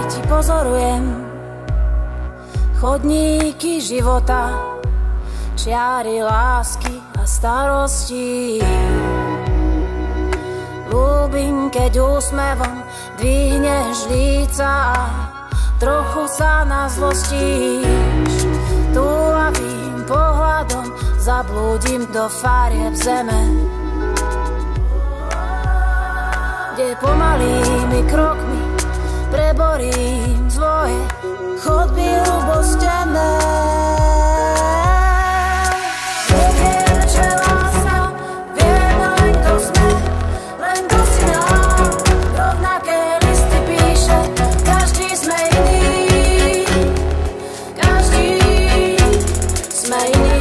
ti pozorujem chodníky života, čiary lásky a starostí. Ľúbim, keď úsmevom dvihneš líca a trochu sa nazlostíš. Túlavým pohľadom zablúdim do farieb zeme, kde pomalými krokmi preborím svoje chodby ľubostenné. Neviem, čo je láska, viem len kto sme, len kto si nám rovnaké listy píše. Každý sme iný, každý sme iný.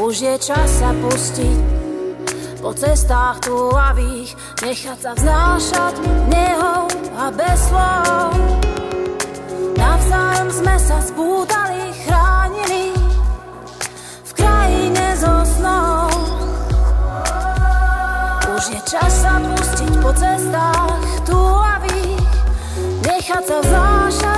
Už je čas sa pustiť po cestách túlavých, nechať sa vznášať nehou a bez slov. Navzájom sme sa spútali, chránili v krajine zo snov. Už je čas sa pustiť po cestách túlavých, nechať sa vznášať